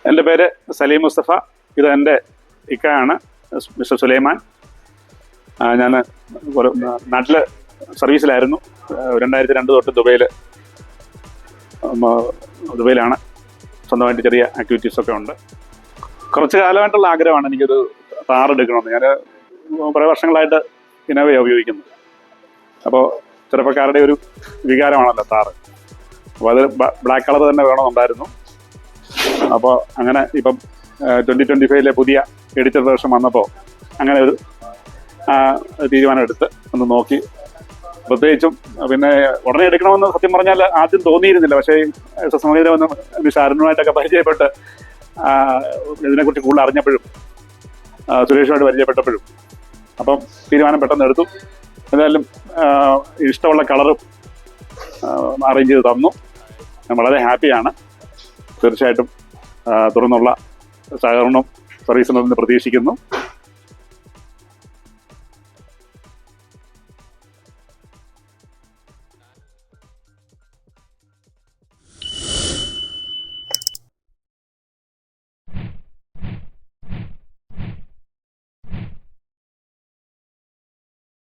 എൻ്റെ പേര് സലീം മുസ്തഫ. ഇത് എൻ്റെ ഇക്കയാണ്, മിസ്റ്റർ സുലൈമാൻ. ഞാൻ നാട്ടിൽ സർവീസിലായിരുന്നു. 2002 തൊട്ട് ദുബൈയിലാണ്. സ്വന്തമായിട്ട് ചെറിയ ആക്ടിവിറ്റീസൊക്കെ ഉണ്ട്. കുറച്ച് കാലമായിട്ടുള്ള ആഗ്രഹമാണ് എനിക്കൊരു താർ എടുക്കണമെന്ന്. ഞാൻ കുറേ വർഷങ്ങളായിട്ട് ഇന്നോവയാണ് ഉപയോഗിക്കുന്നത്. അപ്പോൾ ചെറുപ്പക്കാരുടെ ഒരു വികാരമാണല്ലോ താറ്. അപ്പോൾ അത് ബ്ലാക്ക് കളർ തന്നെ വേണമെന്നുണ്ടായിരുന്നു. അപ്പോൾ അങ്ങനെ ഇപ്പം 2025 പുതിയ എഡിറ്റർ വേർഷൻ വന്നപ്പോൾ അങ്ങനെ ഒരു തീരുമാനം എടുത്ത് ഒന്ന് നോക്കി. പ്രത്യേകിച്ചും പിന്നെ ഉടനെ എടുക്കണമെന്ന് സത്യം പറഞ്ഞാൽ ആദ്യം തോന്നിയിരുന്നില്ല. പക്ഷേ സമീപം വന്ന് ഷാരനുമായിട്ടൊക്കെ പരിചയപ്പെട്ട് ഇതിനെക്കുറിച്ച് കൂടുതൽ അറിഞ്ഞപ്പോഴും സുരേഷുമായിട്ട് പരിചയപ്പെട്ടപ്പോഴും അപ്പം തീരുമാനം പെട്ടെന്ന് എടുത്തു. എന്തായാലും ഇഷ്ടമുള്ള കളറും അറേഞ്ച് ചെയ്ത് തന്നു. ഞാൻ വളരെ ഹാപ്പിയാണ്. തീർച്ചയായിട്ടും തുടർന്നുള്ള സഹകരണം സർവീസിൽ നിന്ന് പ്രതീക്ഷിക്കുന്നു.